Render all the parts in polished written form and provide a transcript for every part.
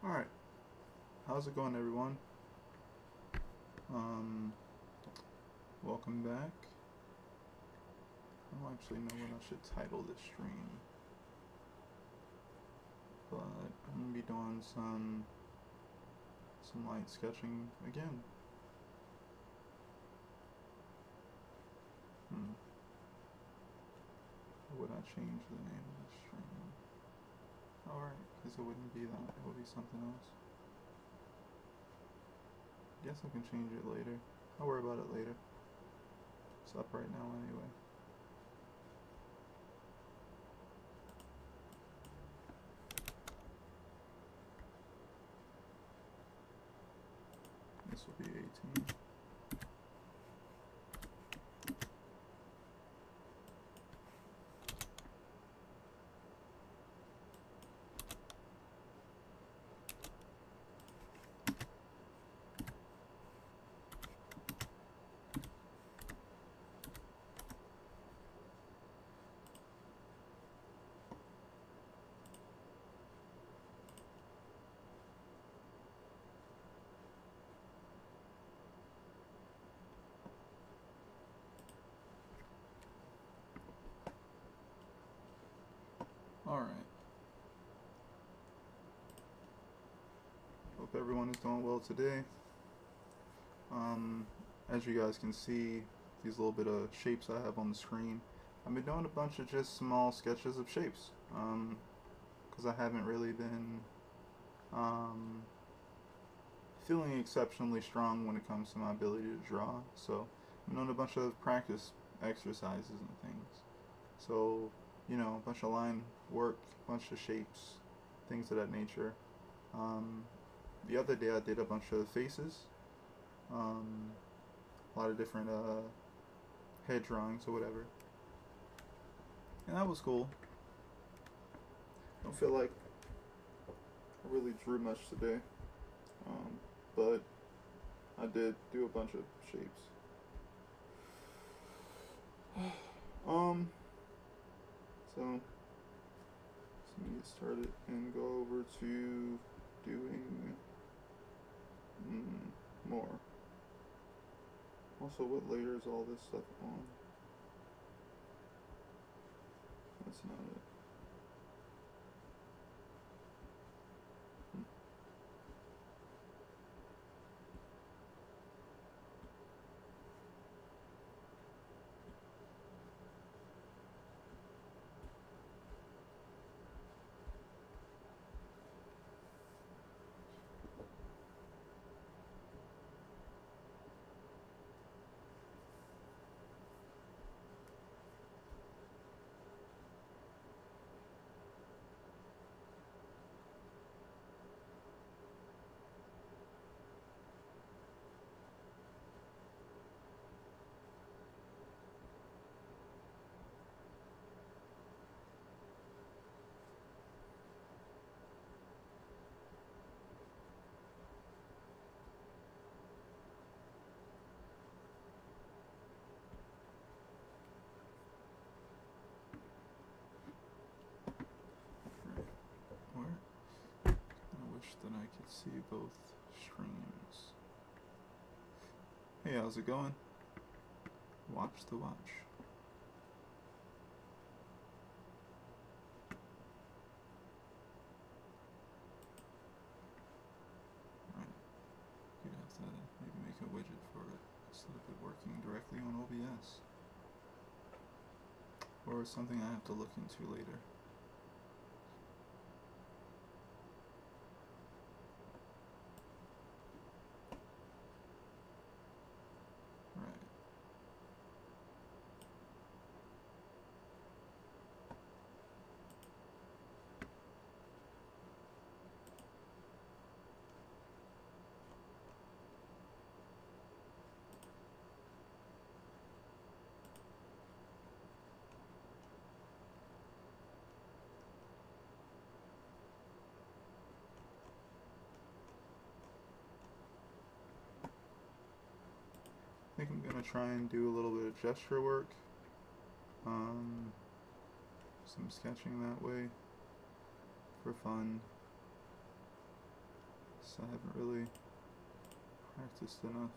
Alright, how's it going, everyone? Um, Welcome back. I don't actually know what I should title this stream, but I'm gonna be doing some light sketching again. Or would I change the name of the stream? Alright, because it wouldn't be that, it would be something else. Guess I can change it later. I'll worry about it later. It's up right now anyway. This will be 18. Alright. Hope everyone is doing well today. As you guys can see, these little bit of shapes I have on the screen, I've been doing a bunch of just small sketches of shapes, because I haven't really been feeling exceptionally strong when it comes to my ability to draw, so I'm doing a bunch of practice exercises and things. So, you know, a bunch of line work, a bunch of shapes, things of that nature. The other day I did a bunch of faces, a lot of different head drawings or whatever, and that was cool. Don't feel like I really drew much today, but I did do a bunch of shapes. So let me get started and go over to doing more. Also, what layer is all this stuff on? That's not it. That I could see both streams. Hey, how's it going? Watch the watch. Right. You'd have to maybe make a widget for it instead of it working directly on OBS. Or something I have to look into later. I think I'm going to try and do a little bit of gesture work. Some sketching that way for fun. So I haven't really practiced enough.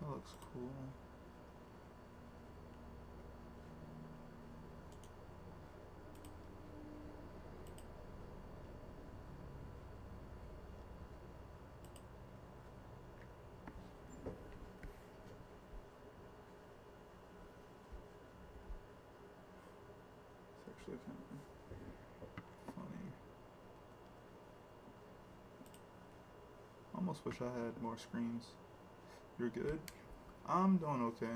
That looks cool. It's actually kind of funny. Almost wish I had more screens. You're good? I'm doing okay.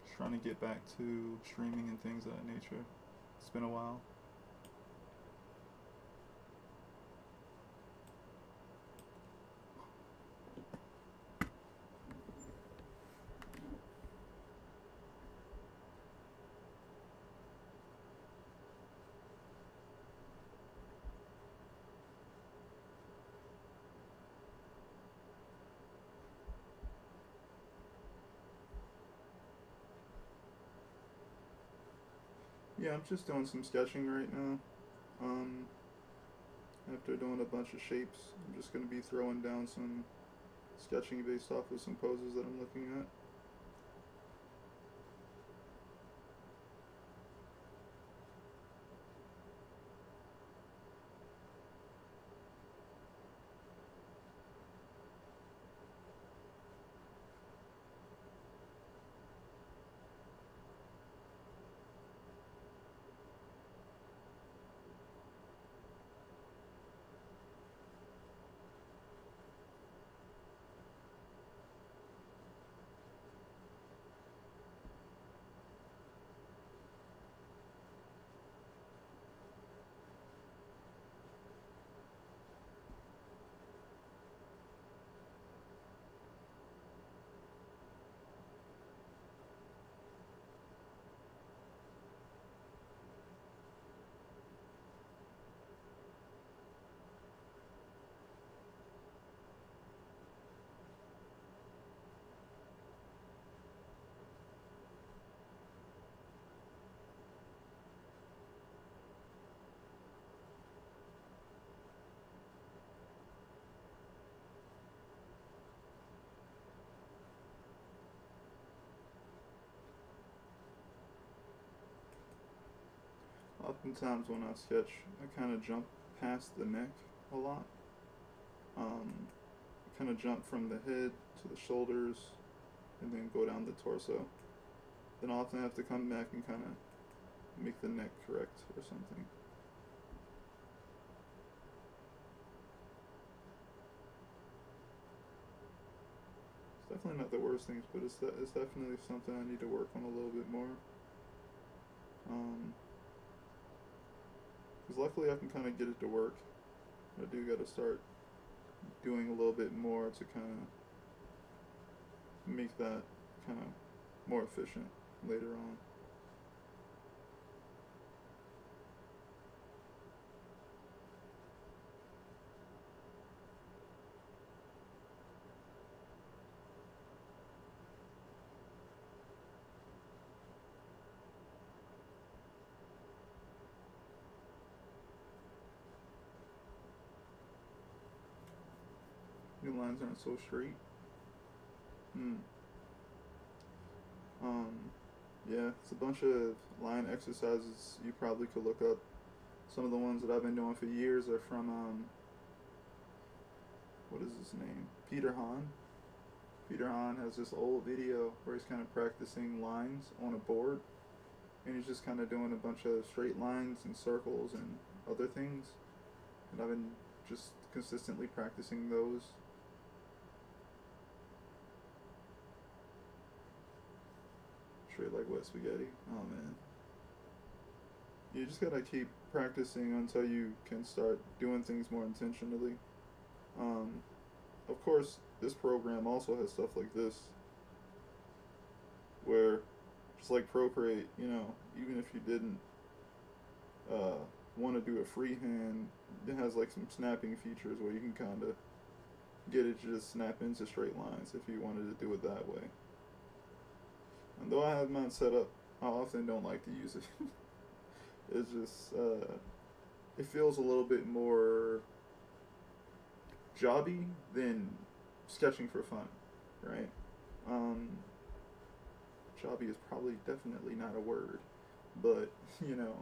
Just trying to get back to streaming and things of that nature. It's been a while. Yeah, I'm just doing some sketching right now. Um, After doing a bunch of shapes, I'm just going to be throwing down some sketching based off of some poses that I'm looking at. Oftentimes when I sketch, I kind of jump past the neck a lot. Kind of jump from the head to the shoulders and then go down the torso. Then I'll often have to come back and kind of make the neck correct or something. It's definitely not the worst things, but it's definitely something I need to work on a little bit more. Because luckily I can kind of get it to work. I do got to start doing a little bit more to kind of make that kind of more efficient later on. Your lines aren't so straight. Hmm. Um, yeah, it's a bunch of line exercises you probably could look up. Some of the ones that I've been doing for years are from, what is his name? Peter Hahn. Peter Hahn has this old video where he's kind of practicing lines on a board, and he's just kind of doing a bunch of straight lines and circles and other things. And I've been just consistently practicing those. Straight like wet spaghetti. Oh man. You just gotta keep practicing until you can start doing things more intentionally. Of course, this program also has stuff like this, where just like Procreate, you know, even if you didn't uh, want to do a freehand, it has like some snapping features where you can kind of get it to just snap into straight lines if you wanted to do it that way. And though I have mine set up, I often don't like to use it. It's just it feels a little bit more jobby than sketching for fun, right? Um, Jobby is probably definitely not a word, but you know,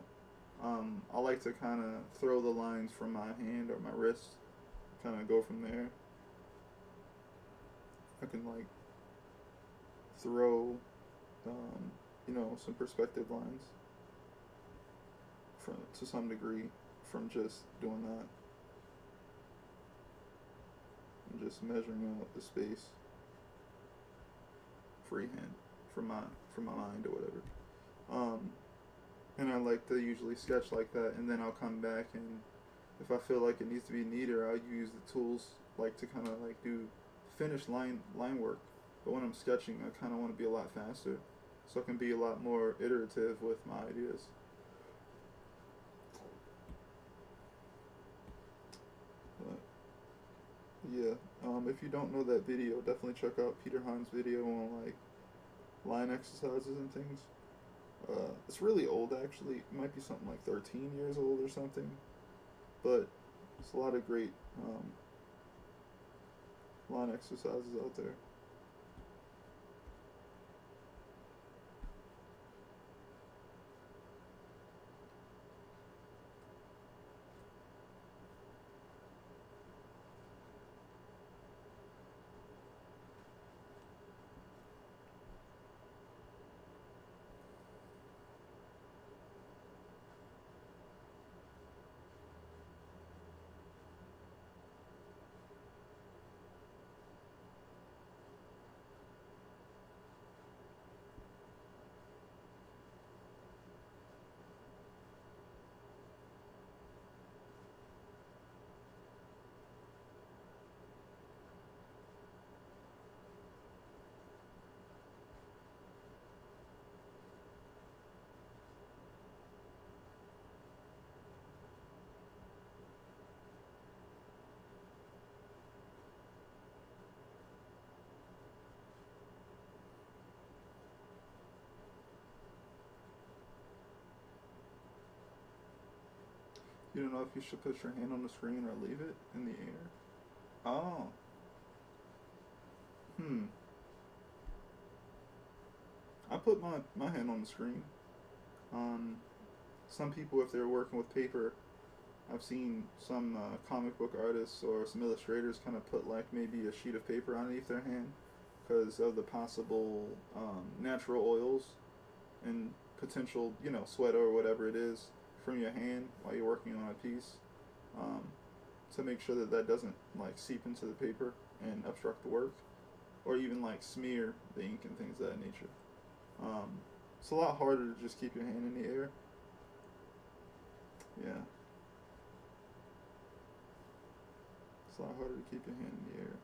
I like to kind of throw the lines from my hand or my wrist, kind of go from there. I can like throw, you know, some perspective lines from to some degree from just doing that and just measuring out the space freehand from my mind or whatever. Um, and I like to usually sketch like that, and then I'll come back and if I feel like it needs to be neater, I'll use the tools like to kind of like do finished line work. But when I'm sketching, I kind of want to be a lot faster, so I can be a lot more iterative with my ideas. But yeah, if you don't know that video, definitely check out Peter Hahn's video on like line exercises and things. It's really old actually. It might be something like 13 years old or something. But it's a lot of great line exercises out there. You don't know if you should put your hand on the screen or leave it in the air. Oh. Hmm. I put my hand on the screen. Some people, if they're working with paper, I've seen some comic book artists or some illustrators kind of put like maybe a sheet of paper underneath their hand because of the possible natural oils and potential, you know, sweat or whatever it is from your hand while you're working on a piece, um, to make sure that that doesn't like seep into the paper and obstruct the work, or even like smear the ink and things of that nature. Um, it's a lot harder to just keep your hand in the air. Yeah, it's a lot harder to keep your hand in the air.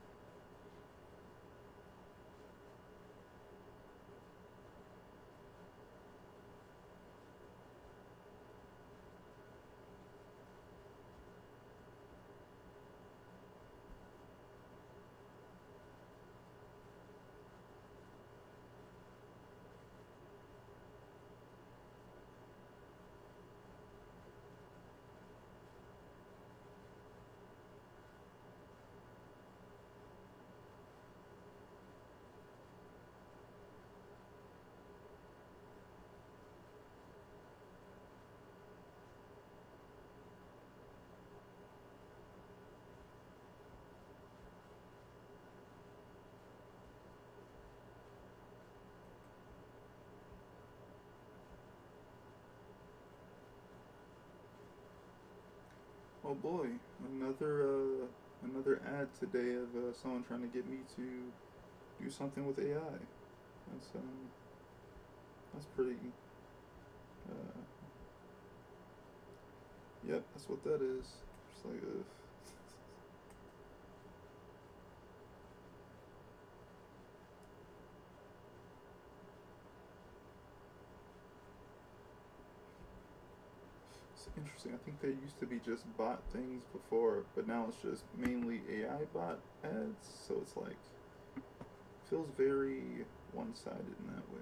Oh boy, another ad today of someone trying to get me to do something with AI. That's um that's pretty. Uh, yep, that's what that is. Just like Interesting. I think they used to be just bot things before, but now it's just mainly AI bot ads. So it's like feels very one-sided in that way.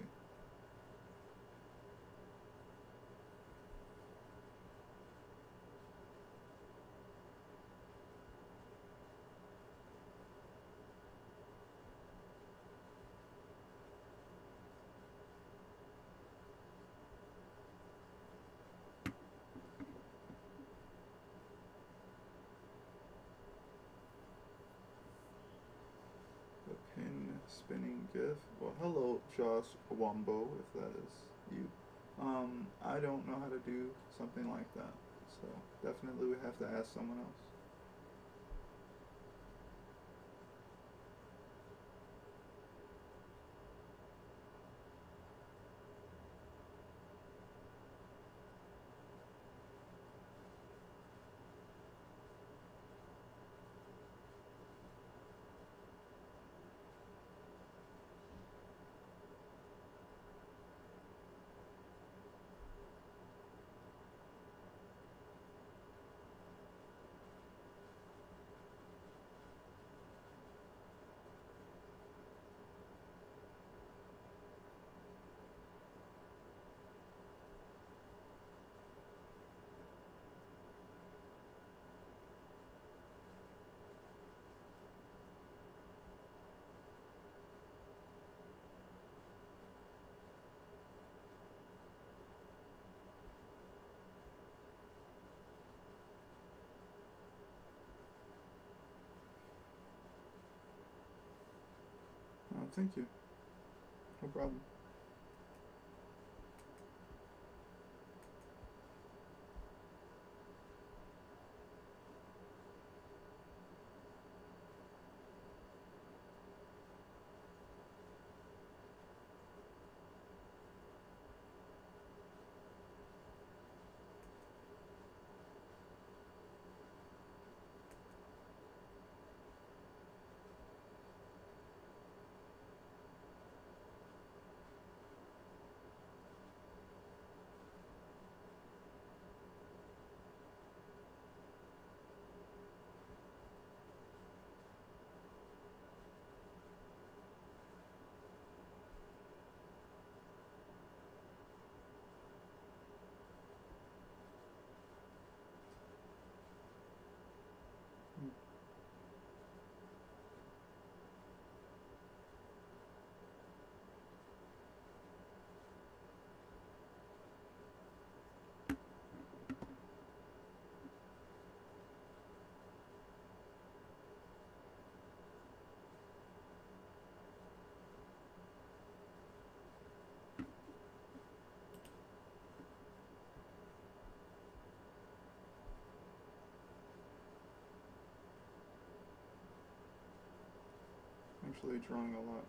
The pin spinning GIF. Well, hello, Josh Wombo, if that is you. I don't know how to do something like that, so definitely we have to ask someone else. Thank you. No problem. Actually drawing a lot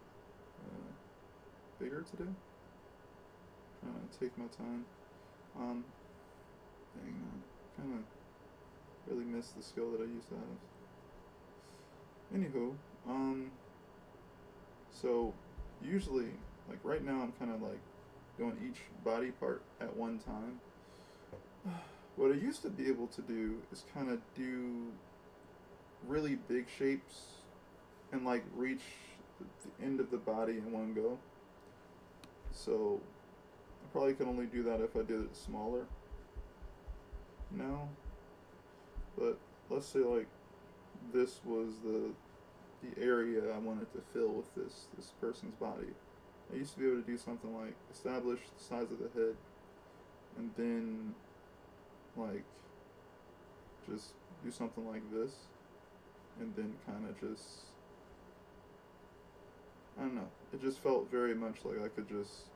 bigger today. Trying to take my time. Dang, I kind of really miss the skill that I used to have. Anywho, so usually, like right now, I'm kind of like doing each body part at one time. What I used to be able to do is kind of do really big shapes and like reach the end of the body in one go. So I probably could only do that if I did it smaller now. But let's say like this was the area I wanted to fill with this person's body. I used to be able to do something like establish the size of the head and then like just do something like this and then kind of just I don't know. It just felt very much like I could just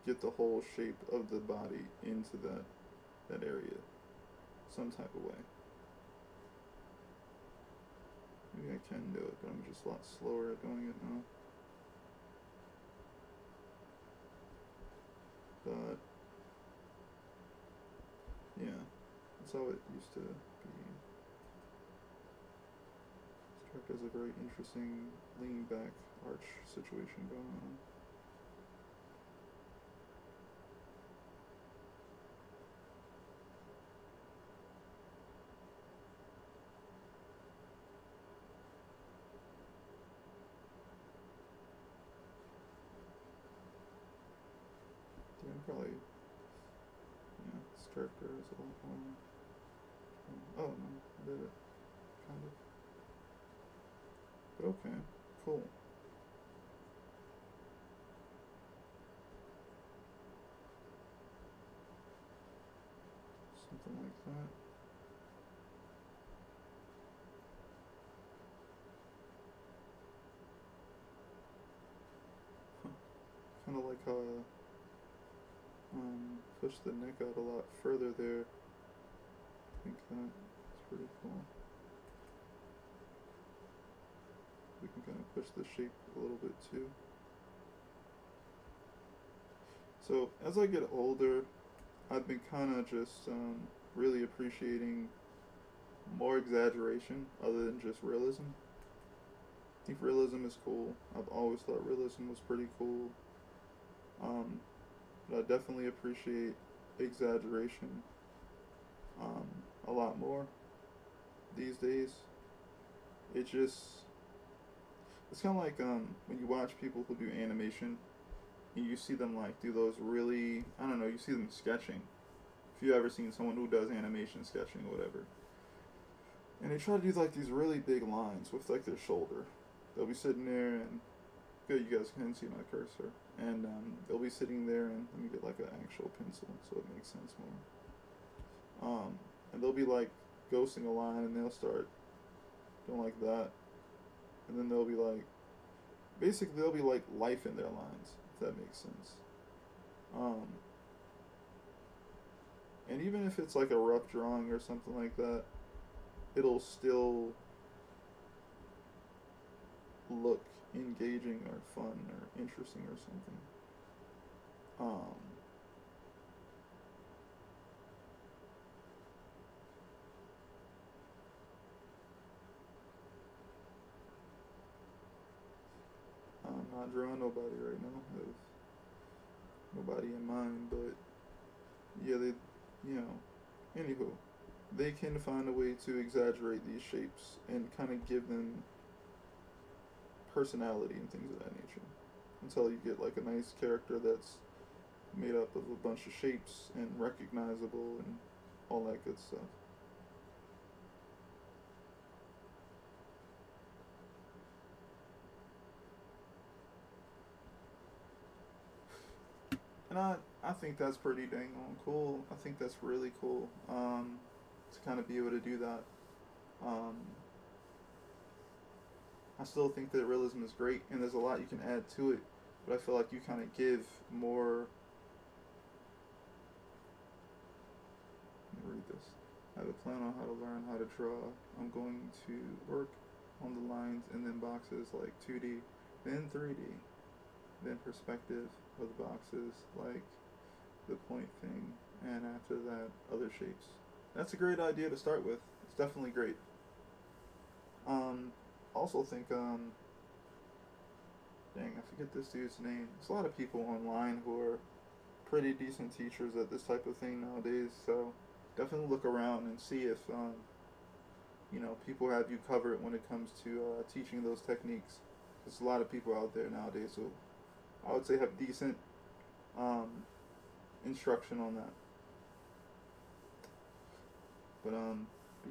get the whole shape of the body into that area some type of way. Maybe I can do it, but I'm just a lot slower at doing it now. But yeah, that's how it used to be. Struck as a very interesting lean back arch situation going on. probably, yeah, this character is a lot more. Oh no, I did it, kind of. But okay, cool. Something like that. Huh. Kind of like how push the neck out a lot further there. I think that's pretty cool. We can kind of push the shape a little bit too. So as I get older, I've been kind of just really appreciating more exaggeration other than just realism. I think realism is cool. I've always thought realism was pretty cool. Um, but I definitely appreciate exaggeration um, a lot more these days. It just, it's kind of like when you watch people who do animation and you see them like do those really, I don't know, you see them sketching. If you ever seen someone who does animation sketching or whatever, and they try to do like these really big lines with like their shoulder. They'll be sitting there and good, you guys can see my cursor, and they'll be sitting there and let me get like an actual pencil so it makes sense more. And they'll be like ghosting a line and they'll start doing like that, and then they'll be like, basically there'll be like life in their lines, if that makes sense. Um, and even if it's like a rough drawing or something like that, it'll still look engaging or fun or interesting or something. Um, I'm not drawing nobody right now. There's nobody in mind, but yeah, they, you know, anywho, they can find a way to exaggerate these shapes and kind of give them personality and things of that nature until you get like a nice character that's made up of a bunch of shapes and recognizable and all that good stuff. And I think that's pretty dang on cool. I think that's really cool to kind of be able to do that. Um, I still think that realism is great, and there's a lot you can add to it, but I feel like you kind of give more. Let me read this. I have a plan on how to learn how to draw. I'm going to work on the lines and then boxes like 2D, then 3D, then perspective of the boxes like the point thing, and after that, other shapes. That's a great idea to start with. It's definitely great. Um, Also think, dang, I forget this dude's name. There's a lot of people online who are pretty decent teachers at this type of thing nowadays, so definitely look around and see if, people have you covered when it comes to teaching those techniques. There's a lot of people out there nowadays who I would say have decent um, instruction on that. But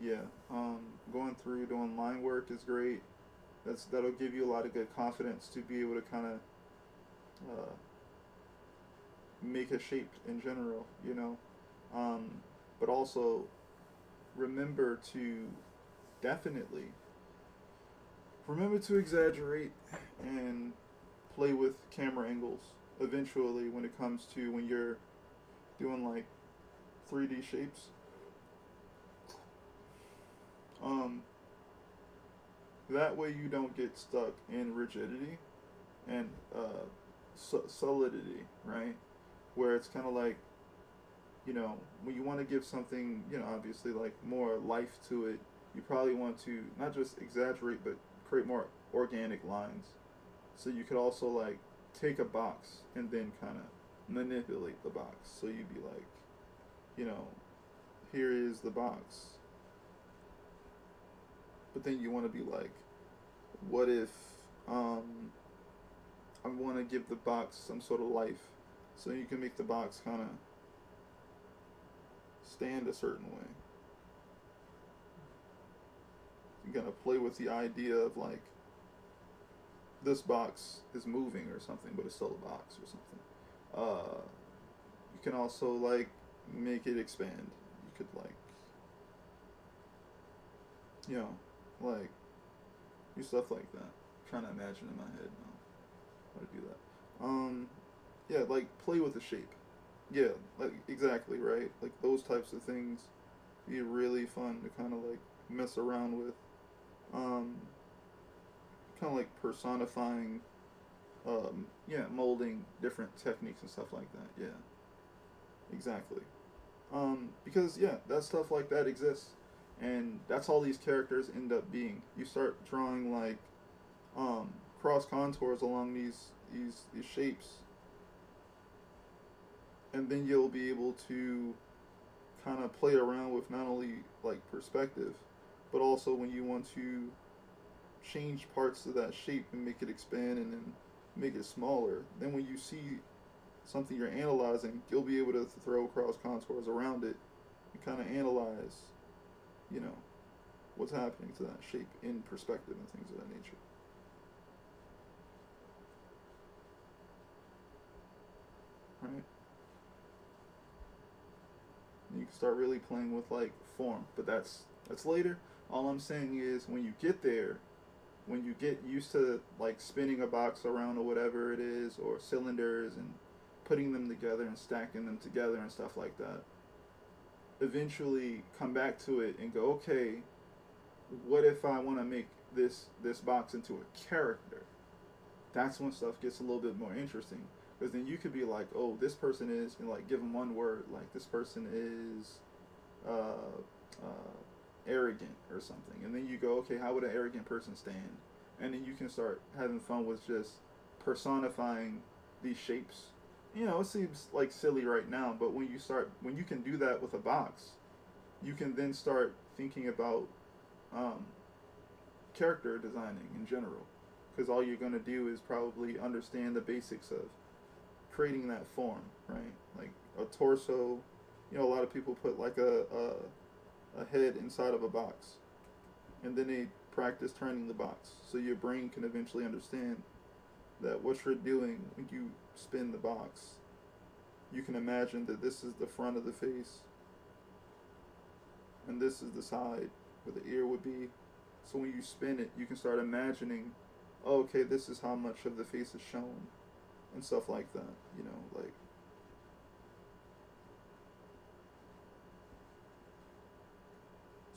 yeah, going through doing line work is great. That'll give you a lot of good confidence to be able to kind of uh, make a shape in general, you know. Um, but also remember to definitely remember to exaggerate and play with camera angles eventually when it comes to when you're doing like 3D shapes. Um, that way you don't get stuck in rigidity and solidity, right? Where it's kind of like, when you want to give something, obviously like more life to it, you probably want to not just exaggerate but create more organic lines. So you could also like take a box and then kind of manipulate the box. So you'd be like, you know, here is the box. But then you want to be like, what if I want to give the box some sort of life? So you can make the box kind of stand a certain way. You gotta play with the idea of like this box is moving or something, but it's still a box or something. You can also like make it expand. You could like, you know, like do stuff like that. I'm trying to imagine in my head now how to do that. Yeah, like play with the shape. Yeah, like exactly right. Like those types of things be really fun to kind of like mess around with. Um, Kind of like personifying, yeah, molding different techniques and stuff like that. Yeah, exactly. Because yeah, that stuff like that exists, and that's all these characters end up being. You start drawing like um, cross contours along these shapes, and then you'll be able to kind of play around with not only like perspective, but also when you want to change parts of that shape and make it expand and then make it smaller. Then when you see something you're analyzing, you'll be able to throw cross contours around it and kind of analyze, you know, what's happening to that shape in perspective and things of that nature. Right? And you can start really playing with like form, but that's later. All I'm saying is when you get there, when you get used to like spinning a box around or whatever it is, or cylinders and putting them together and stacking them together and stuff like that, eventually come back to it and go, okay, what if I want to make this box into a character? That's when stuff gets a little bit more interesting, because then you could be like, oh, this person is, and like give them one word, like this person is uh, arrogant or something, and then you go, okay, how would an arrogant person stand? And then you can start having fun with just personifying these shapes. You know, it seems like silly right now, but when you can do that with a box, you can then start thinking about um, character designing in general, because all you're going to do is probably understand the basics of creating that form, right? Like a torso. You know, a lot of people put like a head inside of a box, and then they practice turning the box, so your brain can eventually understand that what you're doing when you spin the box, you can imagine that this is the front of the face, and this is the side where the ear would be. So when you spin it, you can start imagining, oh, okay, this is how much of the face is shown, and stuff like that. You know, like.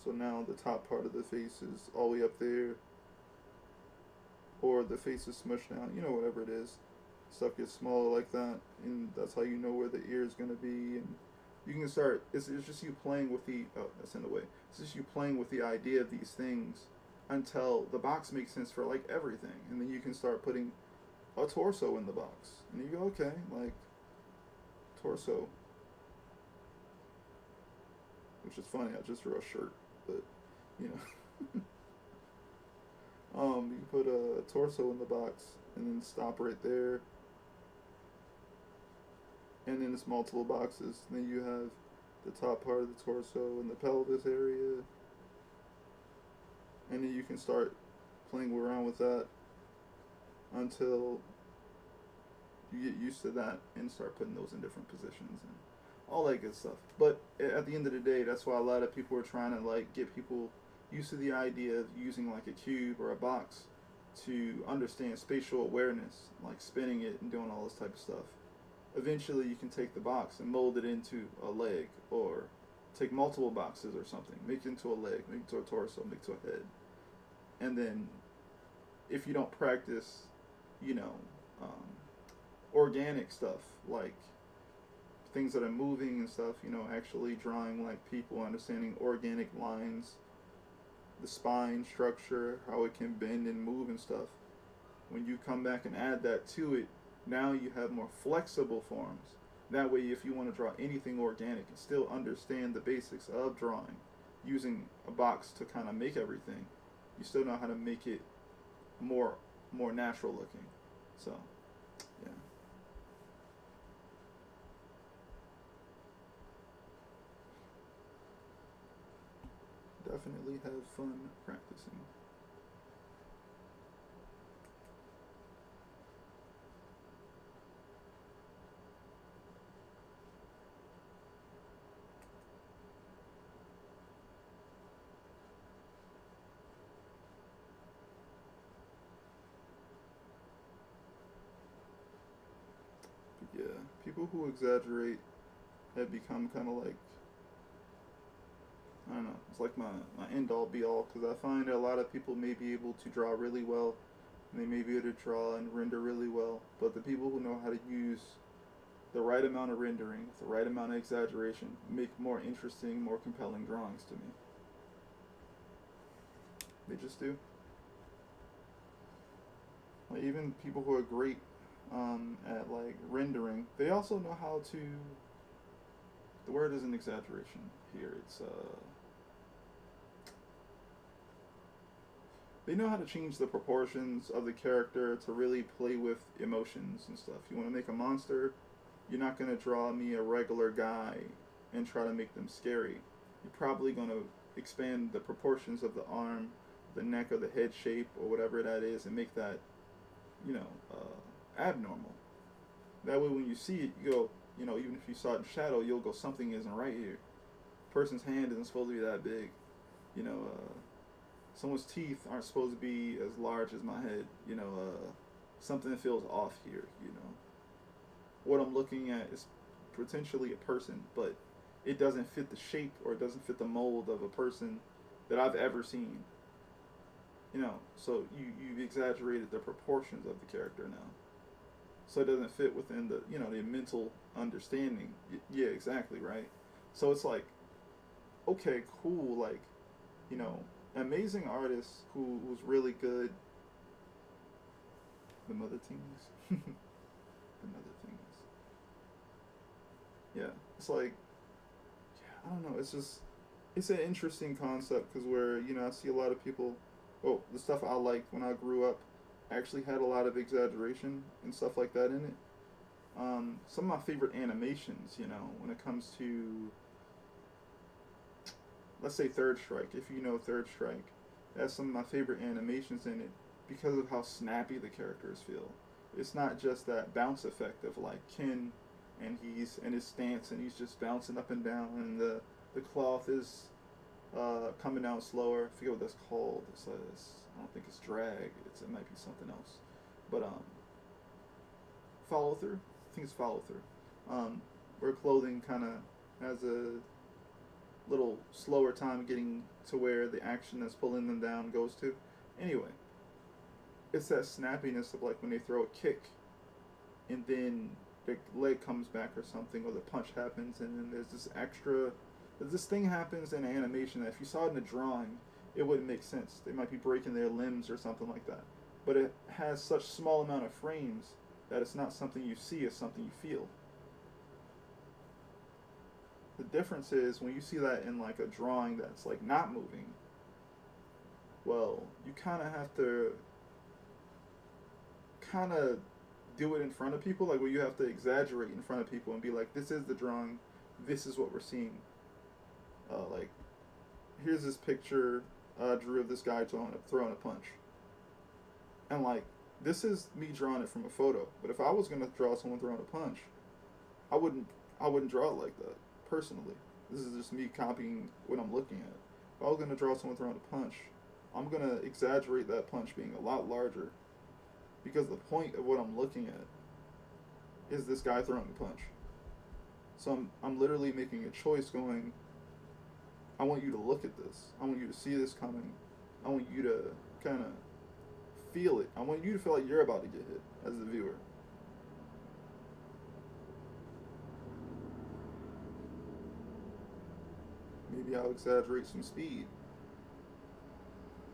So now the top part of the face is all the way up there, or the face is smushed down, you know, whatever it is. Stuff gets smaller like that, and that's how you know where the ear is going to be. And you can start, it's just you playing with the, oh, that's in the way. It's just you playing with the idea of these things until the box makes sense for like everything. And then you can start putting a torso in the box. And you go, okay, like, torso. Which is funny, I just drew a shirt, but, you know. You can put a torso in the box and then stop right there. And then it's multiple boxes. And then you have the top part of the torso and the pelvis area. And then you can start playing around with that until you get used to that and start putting those in different positions and all that good stuff. But at the end of the day, that's why a lot of people are trying to like get people used to the idea of using like a cube or a box to understand spatial awareness, like spinning it and doing all this type of stuff. Eventually you can take the box and mold it into a leg, or take multiple boxes or something, make it into a leg, make it into a torso, make it into a head. And then if you don't practice, you know, organic stuff, like things that are moving and stuff, you know, actually drawing like people, understanding organic lines, the spine structure, how it can bend and move and stuff. When you come back and add that to it, now you have more flexible forms. That way, if you want to draw anything organic and still understand the basics of drawing, using a box to kind of make everything, you still know how to make it more natural looking. So, yeah. definitely have fun practicing. But yeah, people who exaggerate have become kind of like, I don't know, it's like my end all be all, because I find that a lot of people may be able to draw really well, and they may be able to draw and render really well, but the people who know how to use the right amount of rendering, the right amount of exaggeration, make more interesting, more compelling drawings to me. They just do. Like even people who are great at like rendering, they also know how to. The word isn't exaggeration here. It's they know how to change the proportions of the character to really play with emotions and stuff. You want to make a monster, you're not going to draw me a regular guy and try to make them scary. You're probably going to expand the proportions of the arm, the neck, or the head shape, or whatever that is, and make that, you know, abnormal. That way, when you see it, you go, you know, even if you saw it in shadow, you'll go, something isn't right here. A person's hand isn't supposed to be that big. You know, someone's teeth aren't supposed to be as large as my head. You know, something feels off here. You know, what I'm looking at is potentially a person, but it doesn't fit the shape or it doesn't fit the mold of a person that I've ever seen. You know, so you've exaggerated the proportions of the character now, so it doesn't fit within the, you know, the mental understanding. Yeah, exactly, right. So it's like, okay, cool, like, you know, amazing artist who's really good. The mother things, the mother things. Yeah, it's like, yeah, I don't know. It's just, it's an interesting concept because where, you know, I see a lot of people. Oh, the stuff I liked when I grew up actually had a lot of exaggeration and stuff like that in it. Some of my favorite animations, you know, when it comes to, let's say, Third Strike. If you know Third Strike, has some of my favorite animations in it because of how snappy the characters feel. It's not just that bounce effect of like Ken and he's in his stance and he's just bouncing up and down and the cloth is coming down slower. I forget what that's called. I don't think it's drag. It might be something else. But follow through. I think it's follow through. Where clothing kind of has a little slower time getting to where the action that's pulling them down goes to. Anyway, it's that snappiness of like when they throw a kick and then their leg comes back or something, or the punch happens, and then there's this extra. This thing happens in animation that if you saw it in a drawing, it wouldn't make sense. They might be breaking their limbs or something like that. But it has such small amount of frames that it's not something you see, it's something you feel. The difference is when you see that in like a drawing that's like not moving, well, you kind of have to kind of do it in front of people, like where you have to exaggerate in front of people and be like, this is the drawing, this is what we're seeing. Like, here's this picture I drew of this guy throwing a punch. And like, this is me drawing it from a photo. But if I was gonna draw someone throwing a punch, I wouldn't draw it like that, personally. This is just me copying what I'm looking at. If I was gonna draw someone throwing a punch, I'm gonna exaggerate that punch being a lot larger. Because the point of what I'm looking at is this guy throwing a punch. So I'm literally making a choice going, I want you to look at this. I want you to see this coming. I want you to kind of feel it. I want you to feel like you're about to get hit as the viewer. Maybe I'll exaggerate some speed.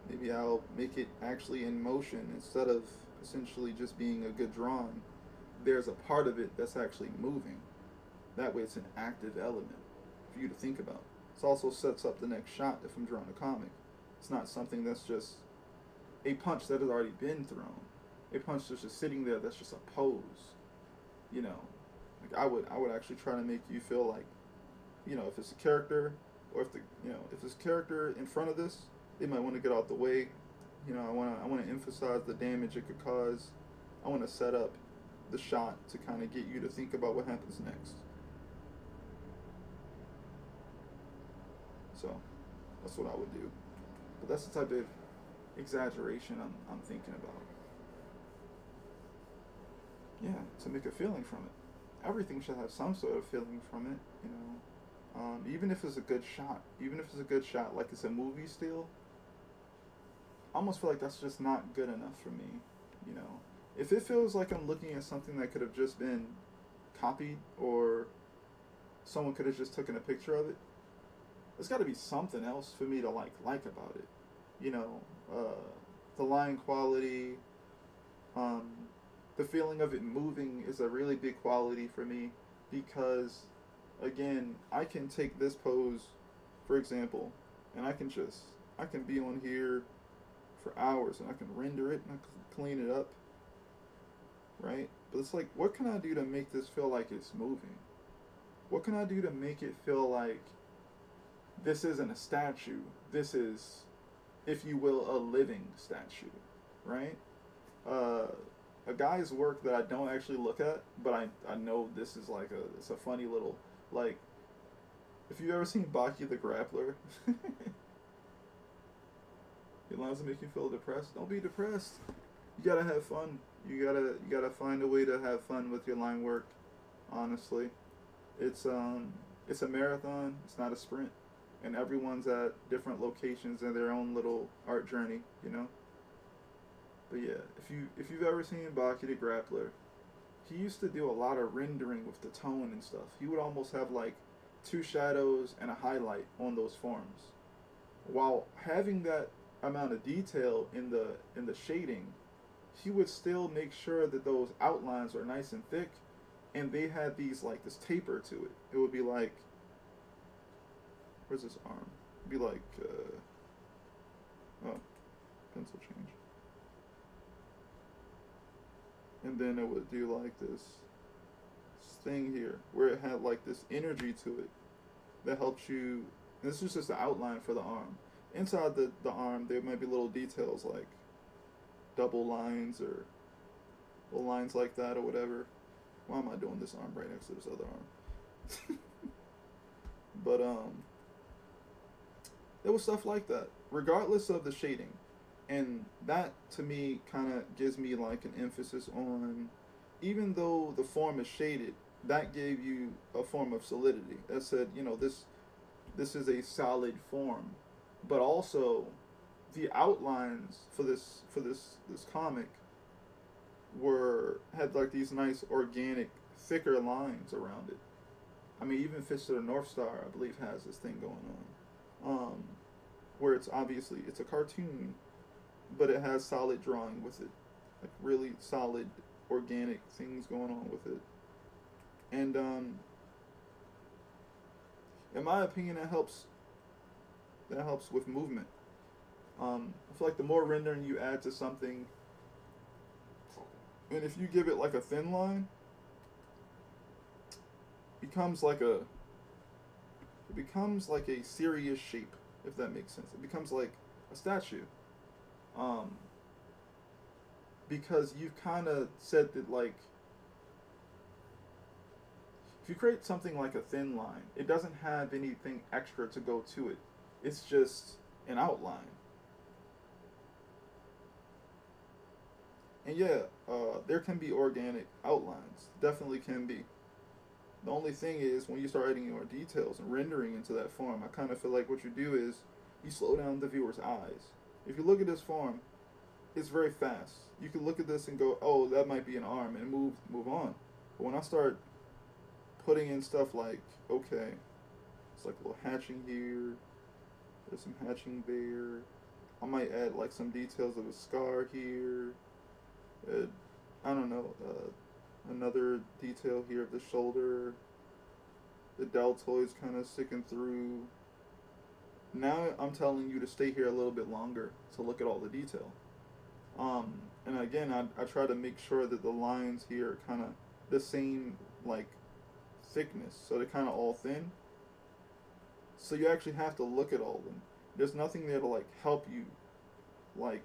Maybe I'll make it actually in motion instead of essentially just being a good drawing. There's a part of it that's actually moving. That way it's an active element for you to think about. It also sets up the next shot if I'm drawing a comic. It's not something that's just a punch that has already been thrown. A punch that's just sitting there that's just a pose. You know, like I would actually try to make you feel like, you know, if it's a character, or if the if this character in front of this, they might want to get out the way. I want to emphasize the damage it could cause. I want to set up the shot to kind of get you to think about what happens next. So that's what I would do. But that's the type of exaggeration I'm thinking about. Yeah, to make a feeling from it. Everything should have some sort of feeling from it, even if it's a good shot. Even if it's a good shot, like it's a movie still, I almost feel like that's just not good enough for me, you know. If it feels like I'm looking at something that could have just been copied or someone could have just taken a picture of it, there's got to be something else for me to like about it. You know, the line quality, the feeling of it moving is a really big quality for me because, again, I can take this pose, for example, and I can be on here for hours and I can render it and I can clean it up, right? But it's like, what can I do to make this feel like it's moving? What can I do to make it feel like this isn't a statue? This is, if you will, a living statue, right? A guy's work that I don't actually look at, but I know this is like it's a funny little, like, if you've ever seen Baki the Grappler, the lines that make you feel depressed, don't be depressed. You gotta have fun. You gotta find a way to have fun with your line work. Honestly, it's a marathon. It's not a sprint, and everyone's at different locations in their own little art journey. You know. But yeah, if you've ever seen Baki the Grappler, he used to do a lot of rendering with the tone and stuff. He would almost have like 2 shadows and a highlight on those forms, while having that amount of detail in the shading. He would still make sure that those outlines are nice and thick, and they had these like this taper to it. It would be like, where's this arm? It'd be like, oh, pencil change. And then it would do like this thing here where it had like this energy to it that helps you. And this is just the outline for the arm. Inside the arm, there might be little details like double lines or little lines like that or whatever. Why am I doing this arm right next to this other arm? But there was stuff like that, regardless of the shading. And that, to me, kind of gives me like an emphasis on, even though the form is shaded, that gave you a form of solidity. That said, this is a solid form. But also, the outlines for this comic had like these nice organic, thicker lines around it. I mean, even Fist of the North Star, I believe, has this thing going on, where it's a cartoon, but it has solid drawing with it, like really solid, organic things going on with it. And in my opinion, that helps with movement. I feel like the more rendering you add to something, and if you give it like a thin line, it becomes like a serious shape, if that makes sense. It becomes like a statue. Because you've kind of said that, like, if you create something like a thin line, it doesn't have anything extra to go to it. It's just an outline. And yeah, there can be organic outlines. Definitely can be. The only thing is, when you start adding more details and rendering into that form, I kind of feel like what you do is you slow down the viewer's eyes. If you look at this form, it's very fast. You can look at this and go, oh, that might be an arm, and move on. But when I start putting in stuff like, okay, it's like a little hatching here, there's some hatching there, I might add like some details of a scar here, I don't know, another detail here of the shoulder, the deltoid's kind of sticking through. Now I'm telling you to stay here a little bit longer to look at all the detail. And again, I try to make sure that the lines here are kind of the same, like, thickness, so they're kind of all thin. So you actually have to look at all of them. There's nothing there to like help you like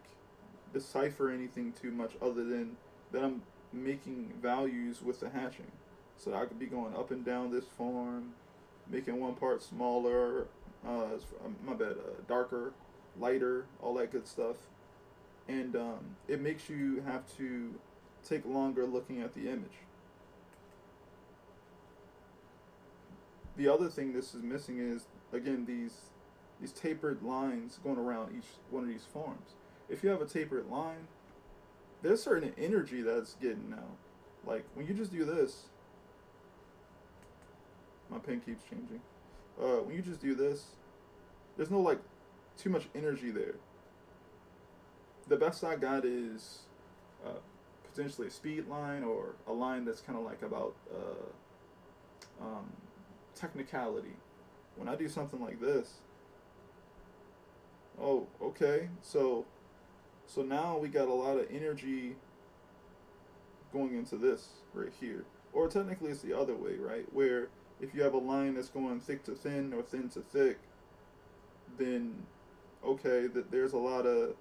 decipher anything too much other than that I'm making values with the hatching. So I could be going up and down this form, making one part smaller, my bad, darker, lighter, all that good stuff. And it makes you have to take longer looking at the image. The other thing this is missing is, again, these tapered lines going around each one of these forms. If you have a tapered line, there's certain energy that's getting out. Like when you just do this, my pen keeps changing. When you just do this, there's no like too much energy there. The best I got is uh, potentially a speed line or a line that's kind of like about technicality. When I do something like this, oh, okay, so now we got a lot of energy going into this right here. Or technically it's the other way, right? Where if you have a line that's going thick to thin or thin to thick, then okay, that there's a lot of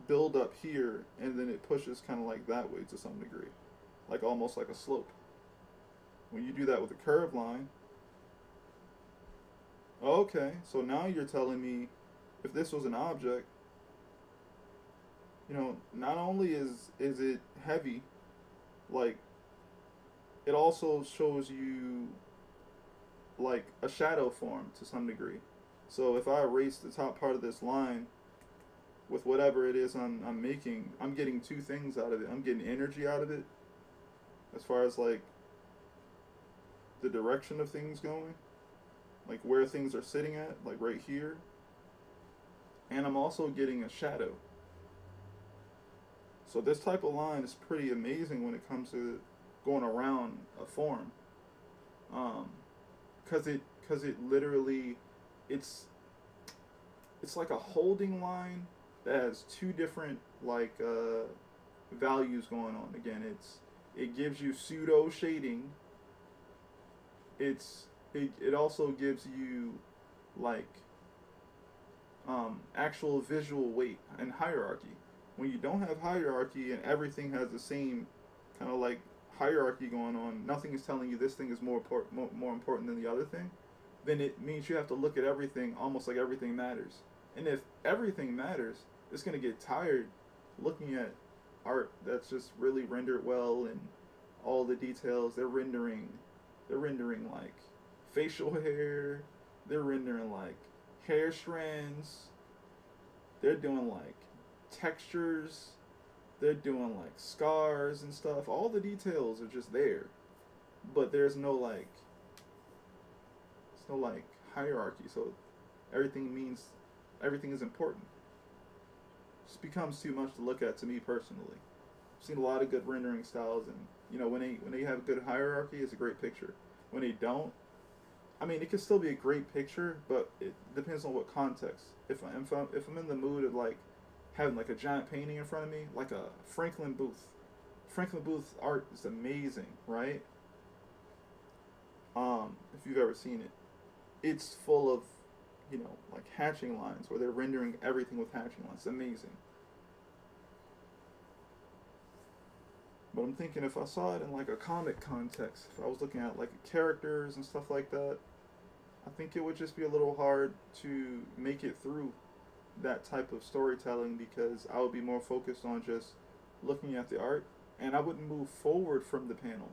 build up here and then it pushes kind of like that way to some degree. Like almost like a slope. When you do that with a curved line, okay, so now you're telling me if this was an object, you know, not only is it heavy, like it also shows you like a shadow form to some degree. So if I erase the top part of this line with whatever it is I'm making, I'm getting two things out of it. I'm getting energy out of it as far as like the direction of things going, like where things are sitting at, like right here. And I'm also getting a shadow. So this type of line is pretty amazing when it comes to going around a form. Cause it literally, it's like a holding line that has two different like values going on. Again, it gives you pseudo shading. It also gives you like actual visual weight and hierarchy. When you don't have hierarchy and everything has the same kind of like hierarchy going on, nothing is telling you this thing is more important than the other thing, then it means you have to look at everything almost like everything matters. And if everything matters, it's going to get tired looking at art that's just really rendered well and all the details. They're rendering like facial hair, they're rendering like hair strands, they're doing like textures, they're doing like scars and stuff. All the details are just there, but there's no like hierarchy. So everything is important. It just becomes too much to look at to me personally. I've seen a lot of good rendering styles, and you know when they have a good hierarchy, it's a great picture. When they don't, I mean, it can still be a great picture, but it depends on what context. If I'm in the mood of like having like a giant painting in front of me, like a Franklin Booth. Franklin Booth art is amazing, right? If you've ever seen it, it's full of, you know, like hatching lines where they're rendering everything with hatching lines. It's amazing. But I'm thinking if I saw it in like a comic context, if I was looking at like characters and stuff like that, I think it would just be a little hard to make it through that type of storytelling because I would be more focused on just looking at the art and I wouldn't move forward from the panel.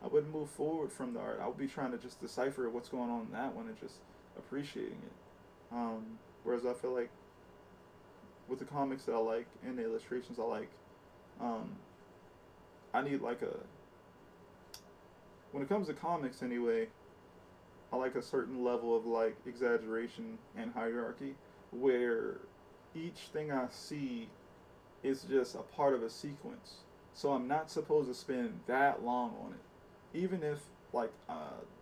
I wouldn't move forward from the art. I would be trying to just decipher what's going on in that one and just appreciating it. Whereas I feel like with the comics that I like and the illustrations I like, I need like when it comes to comics anyway, I like a certain level of like exaggeration and hierarchy where each thing I see is just a part of a sequence. So I'm not supposed to spend that long on it. Even if like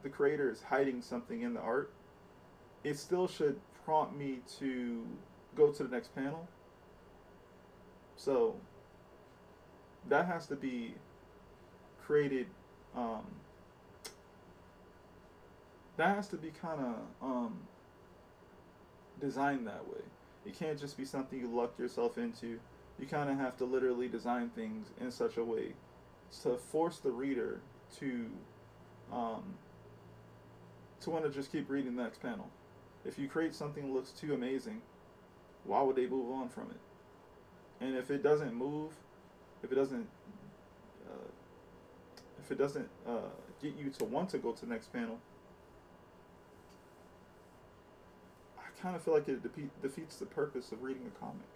the creator is hiding something in the art, it still should prompt me to go to the next panel. So that has to be created. That has to be kind of designed that way. It can't just be something you luck yourself into. You kind of have to literally design things in such a way to force the reader to um, want to just keep reading the next panel. If you create something that looks too amazing, why would they move on from it? And if it doesn't move, if it doesn't, uh, if it doesn't get you to want to go to the next panel, I kind of feel like it defeats the purpose of reading a comic.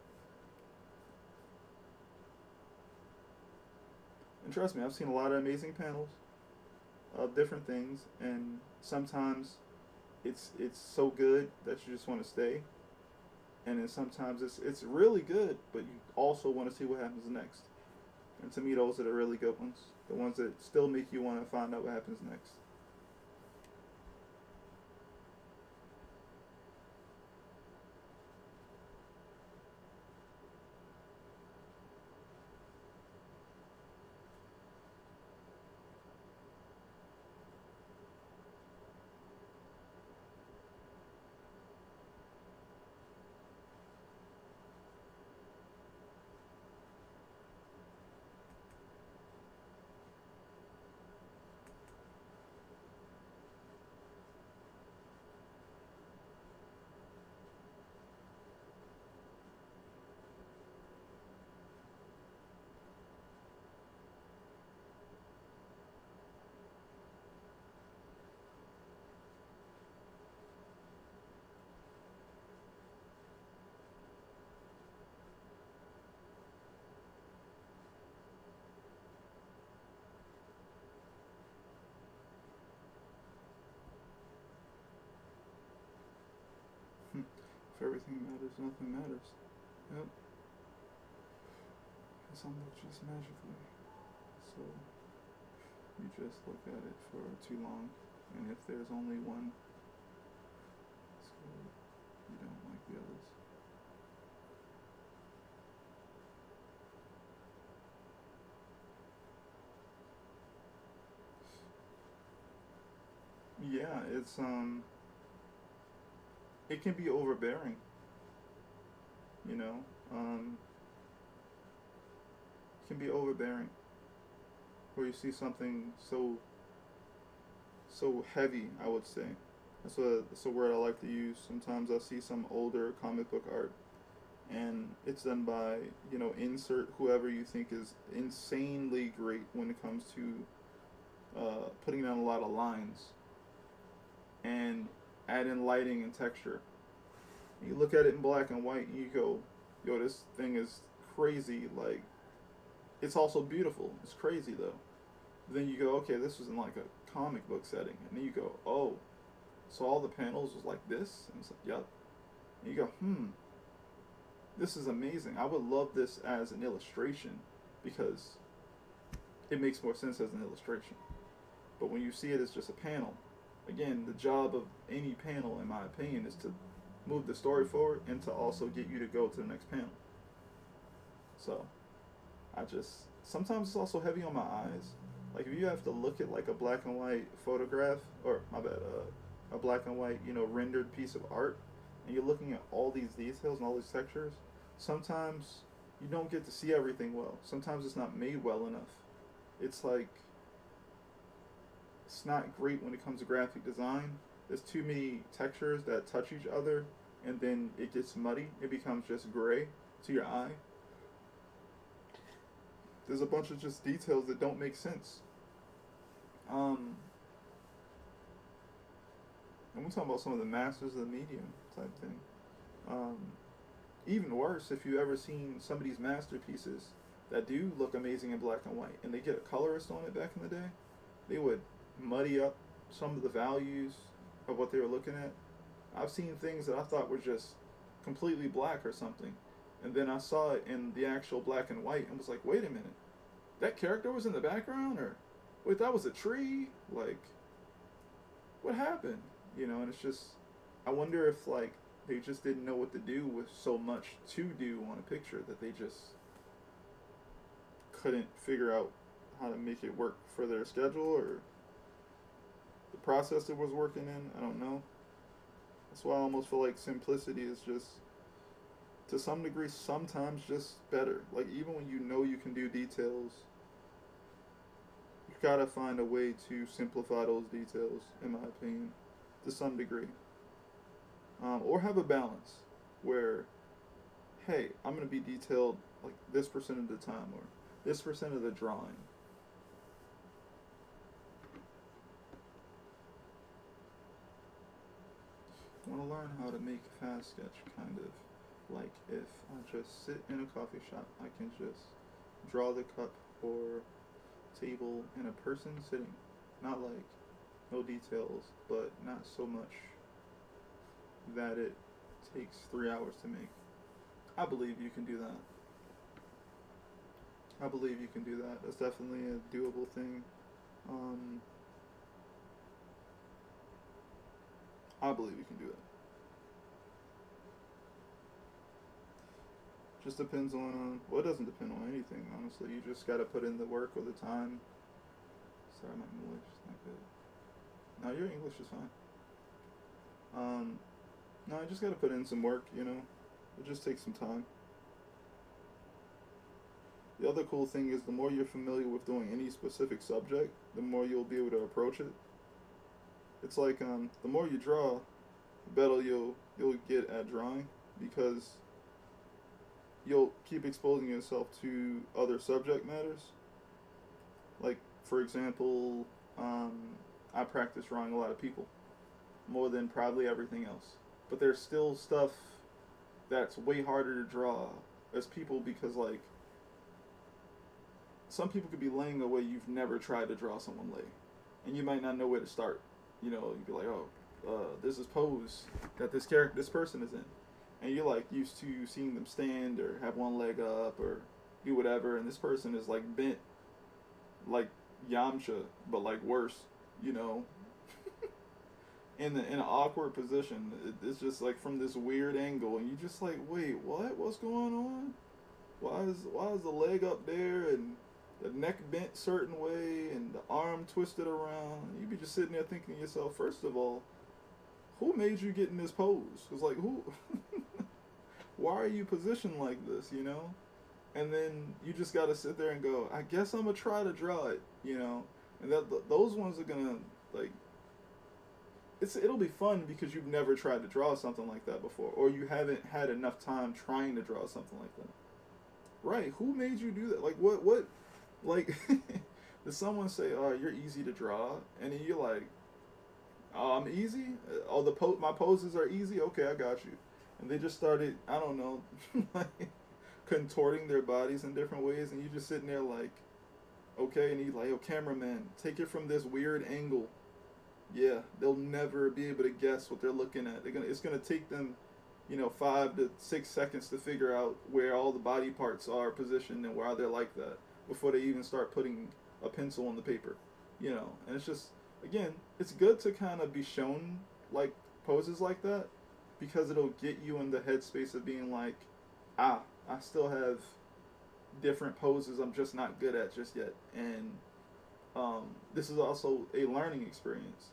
And trust me, I've seen a lot of amazing panels of different things, and sometimes it's so good that you just want to stay, and then sometimes it's really good, but you also want to see what happens next. And to me, those are the really good ones, the ones that still make you want to find out what happens next. If everything matters, nothing matters. Yep. It's almost just magically. So you just look at it for too long, and if there's only one, so you don't like the others. Yeah, it can be overbearing, you know. It can be overbearing where you see something so heavy, I would say. That's a word I like to use. Sometimes I see some older comic book art, and it's done by, insert whoever you think is insanely great when it comes to putting down a lot of lines and add in lighting and texture. You look at it in black and white and you go, yo, this thing is crazy. Like, it's also beautiful. It's crazy though. Then you go, okay, this was in like a comic book setting. And then you go, oh, so all the panels was like this? And it's like, yep. And you go, this is amazing. I would love this as an illustration because it makes more sense as an illustration. But when you see it as just a panel, again, the job of any panel, in my opinion, is to move the story forward and to also get you to go to the next panel. So, sometimes it's also heavy on my eyes. Like, if you have to look at like a black and white photograph, or my bad, a black and white, rendered piece of art, and you're looking at all these details and all these textures, sometimes you don't get to see everything well. Sometimes it's not made well enough. It's like, it's not great when it comes to graphic design. There's too many textures that touch each other, and then it gets muddy. It becomes just gray to your eye. There's a bunch of just details that don't make sense. And we're talking about some of the masters of the medium type thing. Even worse, if you've ever seen some of these masterpieces that do look amazing in black and white, and they get a colorist on it back in the day, they would muddy up some of the values of what they were looking at. I've seen things that I thought were just completely black or something, and then I saw it in the actual black and white and was like, wait a minute, that character was in the background? Or wait, that was a tree? Like, what happened? And it's just, I wonder if like they just didn't know what to do with so much to do on a picture that they just couldn't figure out how to make it work for their schedule, or the process it was working in. I don't know. That's why I almost feel like simplicity is just, to some degree, sometimes just better. Like, even when you know you can do details, you gotta find a way to simplify those details, in my opinion, to some degree. Or have a balance where, hey, I'm gonna be detailed like this percent of the time, or this percent of the drawing. I want to learn how to make fast sketch, kind of like if I just sit in a coffee shop, I can just draw the cup or table and a person sitting. Not like no details, but not so much that it takes 3 hours to make. I believe you can do that. I believe you can do that. That's definitely a doable thing. Um, I believe you can do it. Just depends on, well, it doesn't depend on anything, honestly. You just gotta put in the work or the time. Sorry, my English is not good. No, your English is fine. No, I just gotta put in some work, you know? It just takes some time. The other cool thing is the more you're familiar with doing any specific subject, the more you'll be able to approach it. It's like the more you draw, the better you'll get at drawing, because you'll keep exposing yourself to other subject matters. Like, for example, I practice drawing a lot of people, more than probably everything else. But there's still stuff that's way harder to draw as people, because, like, some people could be laying the way you've never tried to draw someone lay, and you might not know where to start. You know, you'd be like, oh, this is pose that this person is in, and you're like used to seeing them stand or have one leg up or do whatever, and this person is like bent like Yamcha, but like worse, you know, in an awkward position. It's just like from this weird angle, and you just like, wait, what? What's going on? Why is the leg up there and the neck bent certain way and the arm twisted around? You be just sitting there thinking to yourself, first of all, who made you get in this pose? It's like, who? Why are you positioned like this? You know? And then you just gotta sit there and go, I guess I'm gonna try to draw it. You know? And those ones are gonna, like, it'll be fun because you've never tried to draw something like that before, or you haven't had enough time trying to draw something like that. Right? Who made you do that? Like, what? Like, did someone say, "Oh, you're easy to draw," and then you're like, "Oh, I'm easy. Oh, my poses are easy. Okay, I got you." And they just started, I don't know, like contorting their bodies in different ways, and you just sitting there like, okay, and he's like, "Oh, cameraman, take it from this weird angle." Yeah, they'll never be able to guess what they're looking at. It's gonna take them, 5 to 6 seconds to figure out where all the body parts are positioned and why they're like that before they even start putting a pencil on the paper, And it's just, again, it's good to kind of be shown like poses like that, because it'll get you in the headspace of being like, I still have different poses I'm just not good at just yet, and this is also a learning experience.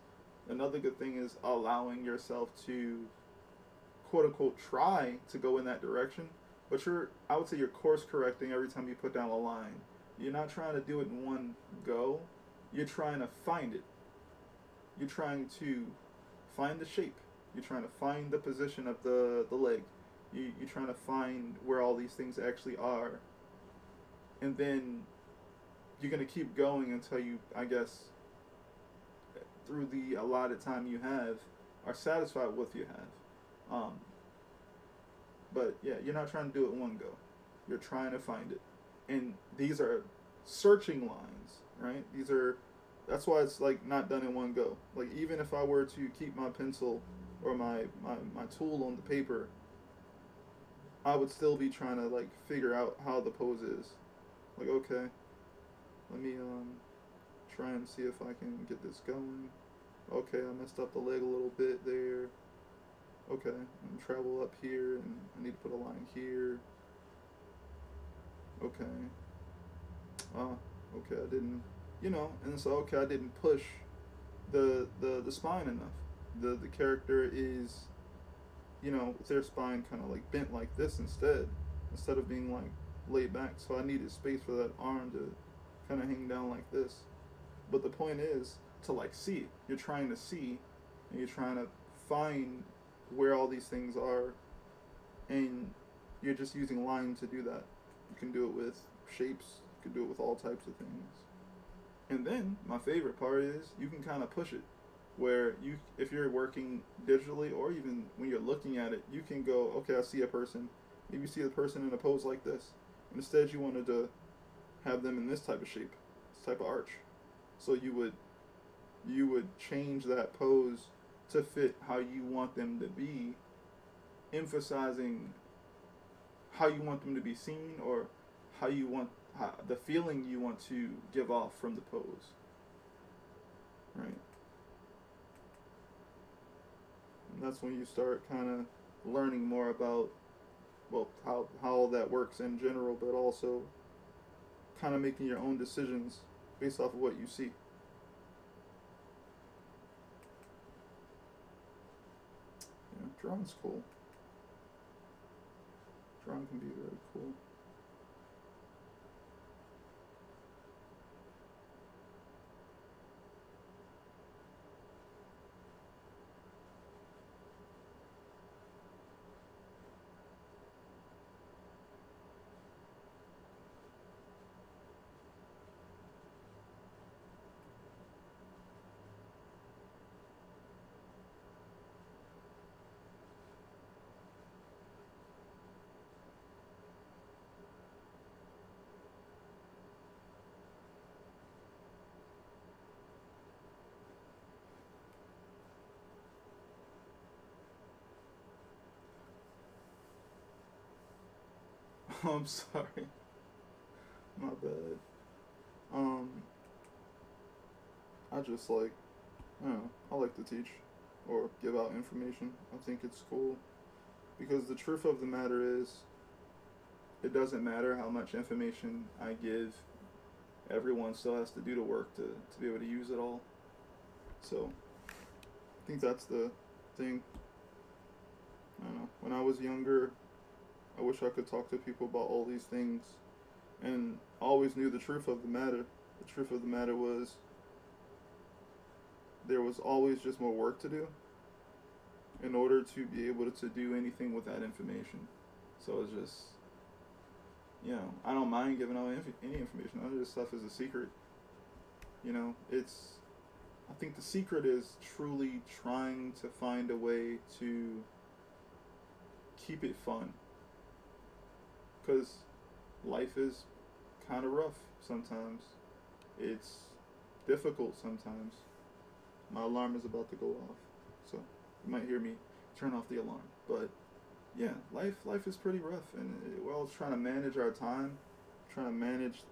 Another good thing is allowing yourself to quote unquote try to go in that direction, but I would say you're course correcting every time you put down a line. You're not trying to do it in one go. You're trying to find it. You're trying to find the shape. You're trying to find the position of the leg. You're trying to find where all these things actually are. And then you're going to keep going until you, I guess, through the allotted time you have, are satisfied with what you have. But yeah, you're not trying to do it in one go. You're trying to find it. And these are searching lines, right? That's why it's like not done in one go. Like, even if I were to keep my pencil or my tool on the paper, I would still be trying to like figure out how the pose is. Like, okay, let me try and see if I can get this going. Okay, I messed up the leg a little bit there. Okay, I'm gonna travel up here, and I need to put a line here. Okay. Okay, I didn't, and so, I didn't push the spine enough. The character is with their spine kind of like bent like this instead of being like laid back. So I needed space for that arm to kind of hang down like this. But the point is to like see it. You're trying to see, and you're trying to find where all these things are, and you're just using line to do that. You can do it with shapes. You can do it with all types of things. And then my favorite part is you can kind of push it, where if you're working digitally or even when you're looking at it, you can go, okay, I see a person. Maybe you see a person in a pose like this. Instead, you wanted to have them in this type of shape, this type of arch. So you would change that pose to fit how you want them to be, emphasizing how you want them to be seen, or the feeling you want to give off from the pose. Right? And that's when you start kind of learning more about, well, how all that works in general, but also kind of making your own decisions based off of what you see. Yeah, drawing's cool. Drawing can be very cool. I'm sorry. My bad. Um, I just like, I don't know, I like to teach or give out information. I think it's cool because the truth of the matter is, it doesn't matter how much information I give, everyone still has to do the work to be able to use it all. So, I think that's the thing. I don't know. When I was younger, I wish I could talk to people about all these things and always knew the truth of the matter. The truth of the matter was there was always just more work to do in order to be able to do anything with that information. So it's just, I don't mind giving out any information. None of this stuff is a secret. I think the secret is truly trying to find a way to keep it fun. Because life is kind of rough sometimes. It's difficult sometimes. My alarm is about to go off, so you might hear me turn off the alarm. But yeah, life is pretty rough, and we're all trying to manage our time, trying to manage,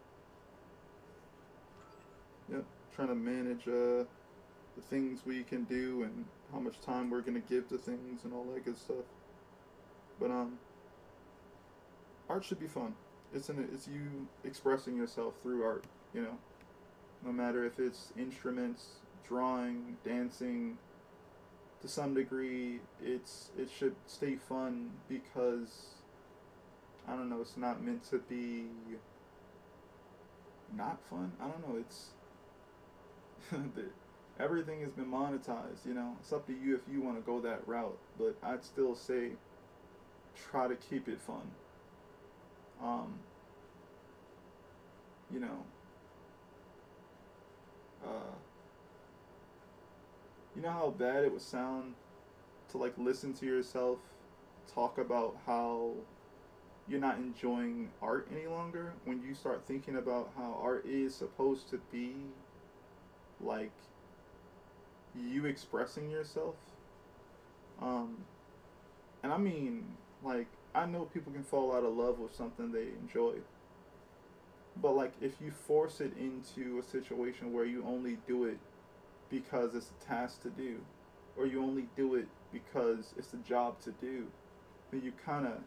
the things we can do and how much time we're gonna give to things and all that good stuff. But art should be fun. It's you expressing yourself through art. No matter if it's instruments, drawing, dancing. To some degree, it should stay fun because I don't know. It's not meant to be not fun. I don't know. It's everything has been monetized. It's up to you if you want to go that route. But I'd still say try to keep it fun. You know, you know how bad it would sound to like listen to yourself talk about how you're not enjoying art any longer when you start thinking about how art is supposed to be like you expressing yourself. And I mean, like, I know people can fall out of love with something they enjoy. But, like, if you force it into a situation where you only do it because it's a task to do, or you only do it because it's a job to do, then you kind of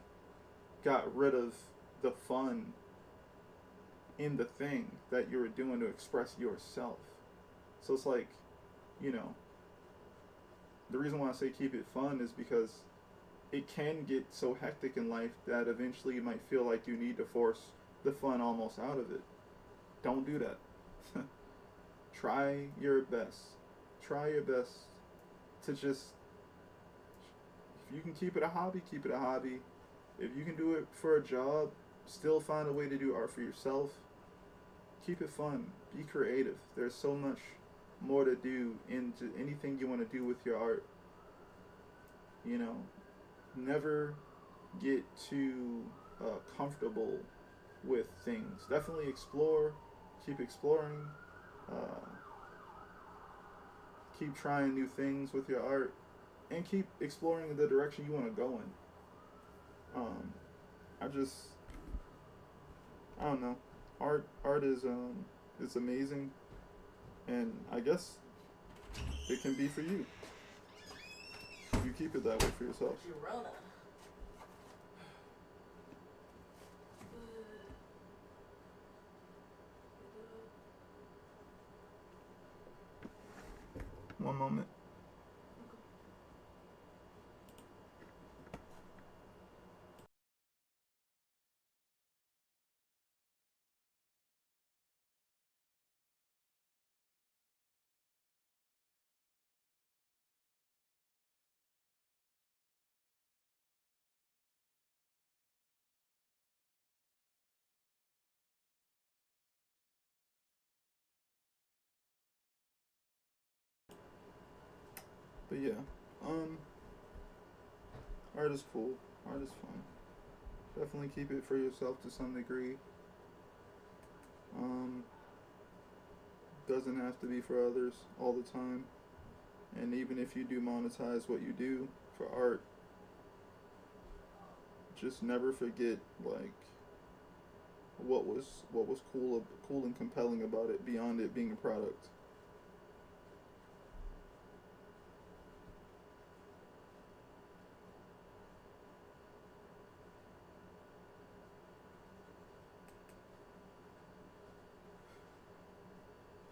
got rid of the fun in the thing that you were doing to express yourself. So it's like, the reason why I say keep it fun is because it can get so hectic in life that eventually you might feel like you need to force the fun almost out of it. Don't do that. Try your best. Try your best to just, if you can keep it a hobby, keep it a hobby. If you can do it for a job, still find a way to do art for yourself. Keep it fun. Be creative. There's so much more to do into anything you want to do with your art. You know, never get too comfortable with things. Definitely explore. Keep exploring. Uh, keep trying new things with your art, and keep exploring the direction you want to go in. I just, I don't know. Art is amazing, and I guess it can be for you. You keep it that way for yourself. Girona. One moment. But yeah, um, art is cool. Art is fun. Definitely keep it for yourself to some degree. Um, doesn't have to be for others all the time. And even if you do monetize what you do for art, just never forget like what was cool and compelling about it beyond it being a product.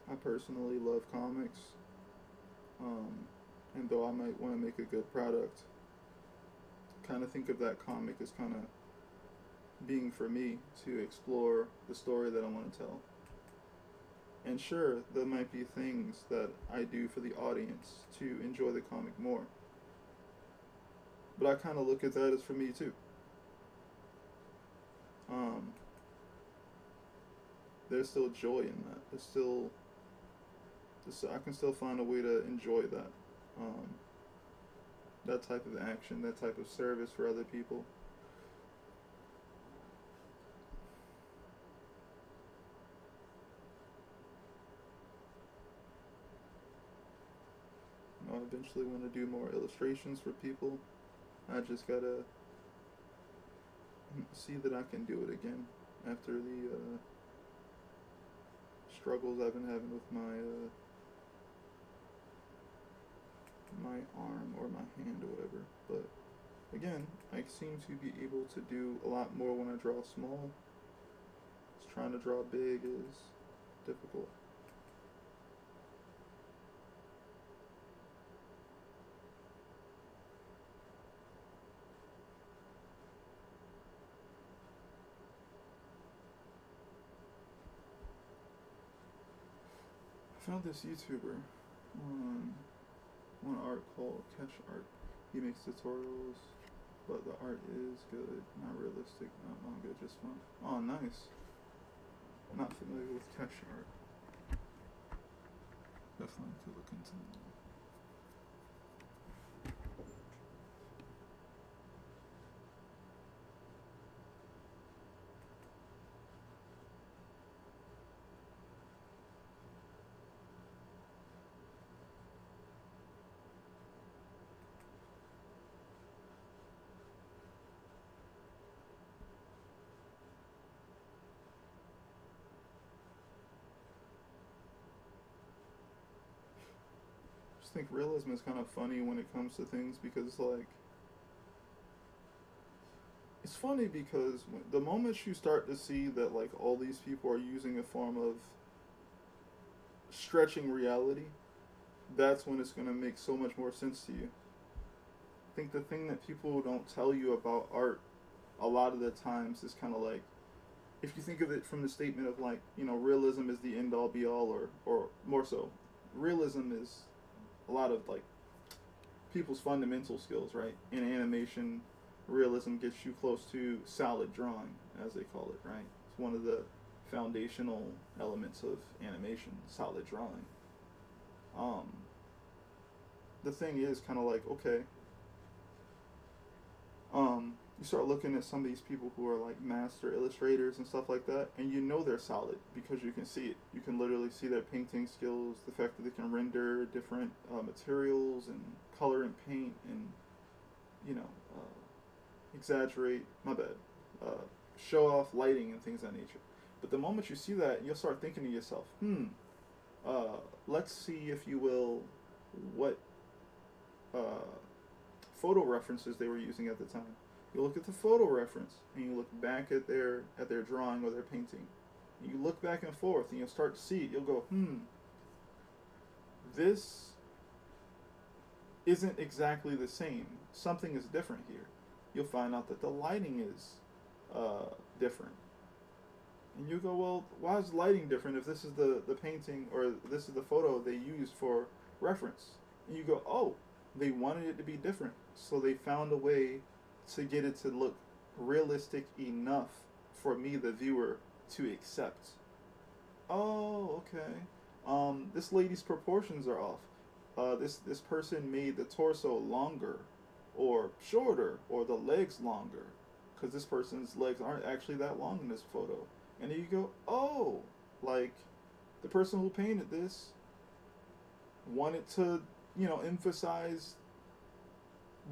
I personally love comics, um, and though I might want to make a good product, kind of think of that comic as kind of being for me to explore the story that I want to tell. And sure, there might be things that I do for the audience to enjoy the comic more, but I kind of look at that as for me too. Um, there's still joy in that. I can still find a way to enjoy that. Um, that type of action, that type of service for other people. I eventually want to do more illustrations for people. I just gotta see that I can do it again after the struggles I've been having with my arm or my hand or whatever. But again, I seem to be able to do a lot more when I draw small. Just trying to draw big is difficult. I found this YouTuber on one art called Catch Art. He makes tutorials, but the art is good, not realistic, not manga, just fun. Oh, nice. Not familiar with Catch Art. Definitely could look into that. I just think realism is kind of funny when it comes to things because, like, it's funny because the moment you start to see that, like, all these people are using a form of stretching reality, that's when it's going to make so much more sense to you. think the thing that people don't tell you about art a lot of the times is kind of like, if you think of it from the statement of like, realism is the end all be all, or more so, realism is a lot of like people's fundamental skills, right? In animation, realism gets you close to solid drawing, as they call it, right? It's one of the foundational elements of animation, solid drawing. Um, the thing is kind of like, okay, you start looking at some of these people who are like master illustrators and stuff like that, and they're solid because you can see it. You can literally see their painting skills, the fact that they can render different materials and color and paint and, exaggerate, my bad, show off lighting and things of that nature. But the moment you see that, you'll start thinking to yourself, let's see, if you will, what photo references they were using at the time. You look at the photo reference and you look back at their drawing or their painting. And you look back and forth and you'll start to see it. You'll go, this isn't exactly the same. Something is different here. You'll find out that the lighting is different. And you go, well, why is lighting different if this is the painting or this is the photo they used for reference? And you go, oh, they wanted it to be different. So they found a way to get it to look realistic enough for me, the viewer, to accept. Oh, okay. This lady's proportions are off. This person made the torso longer or shorter, or the legs longer, because this person's legs aren't actually that long in this photo. And then you go, oh, like, the person who painted this wanted to, emphasize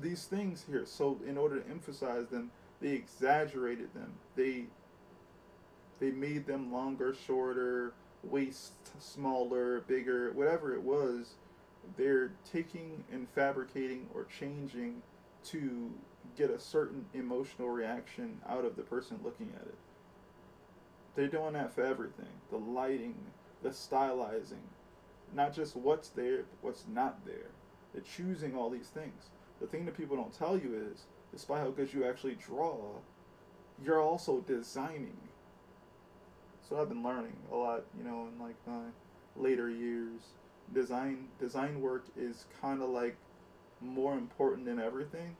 these things here. So in order to emphasize them, they exaggerated them. They made them longer, shorter, waist smaller, bigger, whatever it was. They're taking and fabricating or changing to get a certain emotional reaction out of the person looking at it. They're doing that for everything. The lighting, the stylizing, not just what's there, but what's not there. They're choosing all these things. The thing that people don't tell you is, despite how good you actually draw, you're also designing. So I've been learning a lot, in like my later years. Design work is kind of like more important than everything,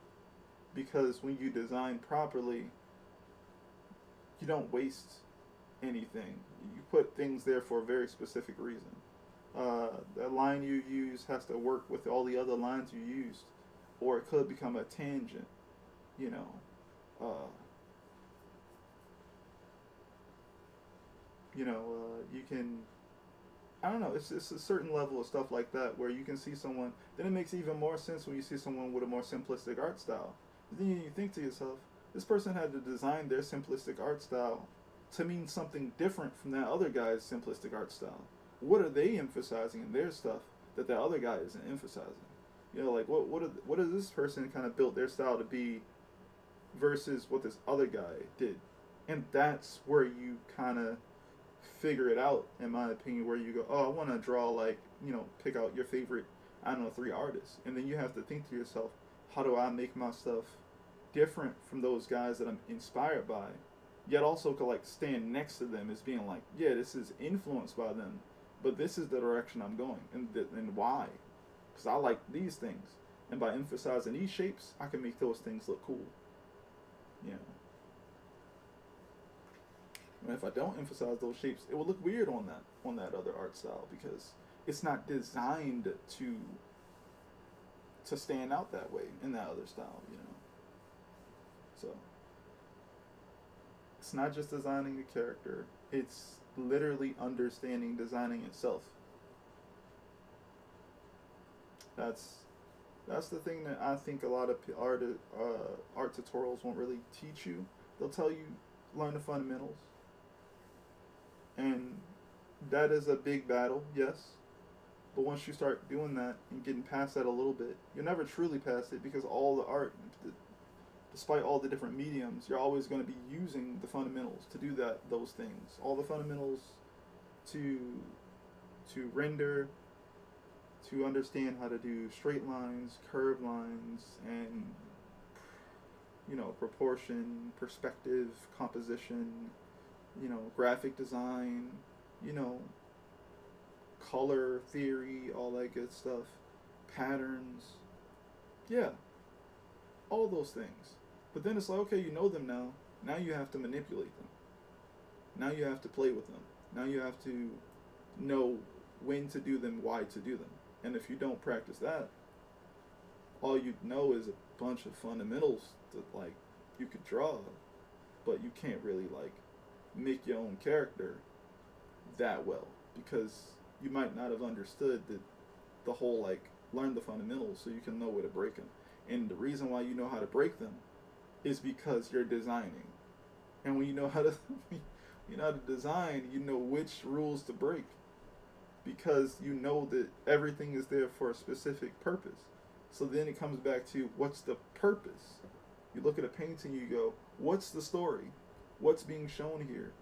because when you design properly, you don't waste anything. You put things there for a very specific reason. The line you use has to work with all the other lines you used, or it could become a tangent. You can, I don't know, it's a certain level of stuff like that where you can see someone, then it makes even more sense when you see someone with a more simplistic art style. But then you think to yourself, this person had to design their simplistic art style to mean something different from that other guy's simplistic art style. What are they emphasizing in their stuff that the other guy isn't emphasizing? Like what does this person kind of built their style to be versus what this other guy did? And that's where you kind of figure it out, in my opinion, where you go, oh, I want to draw, like, pick out your favorite, 3 artists. And then you have to think to yourself, how do I make my stuff different from those guys that I'm inspired by, yet also could, like, stand next to them as being like, yeah, this is influenced by them, but this is the direction I'm going, and why? Because I like these things, and by emphasizing these shapes, I can make those things look cool. And if I don't emphasize those shapes, it will look weird on that other art style, because it's not designed to stand out that way in that other style, So it's not just designing a character, it's literally understanding designing itself. That's the thing that I think a lot of art tutorials won't really teach you. They'll tell you, learn the fundamentals. And that is a big battle, yes. But once you start doing that and getting past that a little bit, you'll never truly pass it, because all the art, despite all the different mediums, you're always going to be using the fundamentals to do those things. All the fundamentals to render, to understand how to do straight lines, curved lines, and proportion, perspective, composition, graphic design, you know, color theory, all that good stuff, patterns. Yeah, all those things. But then it's like, okay, you know them now. Now you have to manipulate them. Now you have to play with them. Now you have to know when to do them, why to do them. And if you don't practice that, all you know is a bunch of fundamentals that like you could draw, but you can't really like make your own character that well because you might not have understood the whole like learn the fundamentals so you can know where to break them. And the reason why you know how to break them is because you're designing. And when you know how to design, you know which rules to break because you know that everything is there for a specific purpose. So then it comes back to what's the purpose? You look at a painting, you go, what's the story? What's being shown here?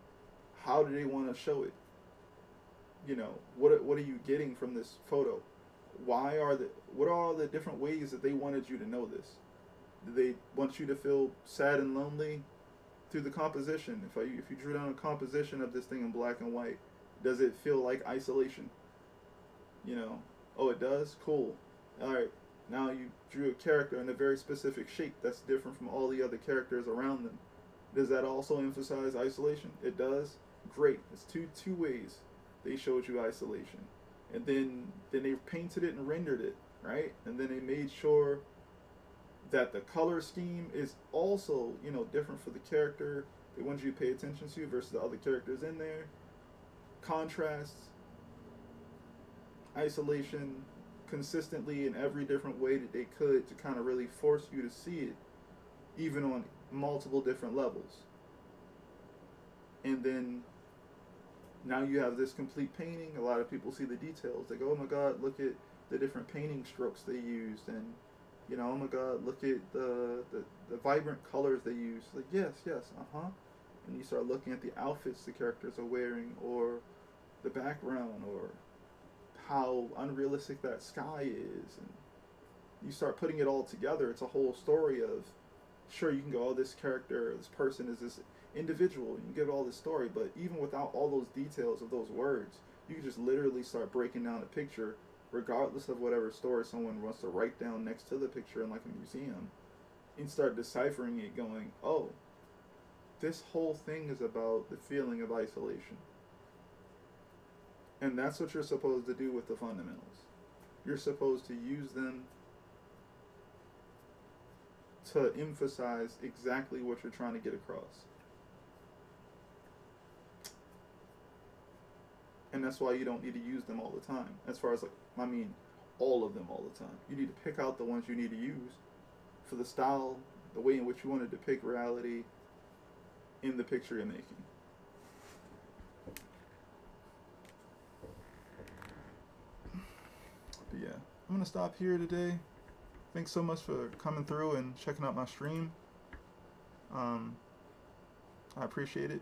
How do they want to show it? What are you getting from this photo? What are all the different ways that they wanted you to know this? Do they want you to feel sad and lonely through the composition? If you drew down a composition of this thing in black and white, does it feel like isolation? Oh, it does? Cool. All right. Now you drew a character in a very specific shape that's different from all the other characters around them. Does that also emphasize isolation? It does? Great. It's two ways they showed you isolation. And then they painted it and rendered it, right? And then they made sure that the color scheme is also, different for the character they want you to pay attention to versus the other characters in there. Contrasts, isolation, consistently in every different way that they could to kind of really force you to see it, even on multiple different levels. And then now you have this complete painting. A lot of people see the details. They go, oh my God, look at the different painting strokes they used. And, oh my God, look at the vibrant colors they used. Like, yes, uh-huh. And you start looking at the outfits the characters are wearing or the background or how unrealistic that sky is. And you start putting it all together. It's a whole story of, sure, you can go, oh, this character, this person is this individual. You can give all this story, but even without all those details of those words, you can just literally start breaking down a picture regardless of whatever story someone wants to write down next to the picture in like a museum and start deciphering it going, oh, this whole thing is about the feeling of isolation. And that's what you're supposed to do with the fundamentals. You're supposed to use them to emphasize exactly what you're trying to get across. And that's why you don't need to use them all the time. As far as all of them all the time. You need to pick out the ones you need to use for the style, the way in which you want to depict reality in the picture you're making. But yeah, I'm going to stop here today. Thanks so much for coming through and checking out my stream. I appreciate it.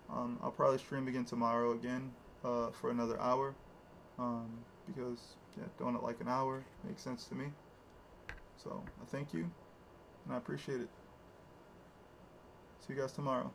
I'll probably stream again tomorrow again for another hour because doing it like an hour makes sense to me. So I thank you and I appreciate it. See you guys tomorrow.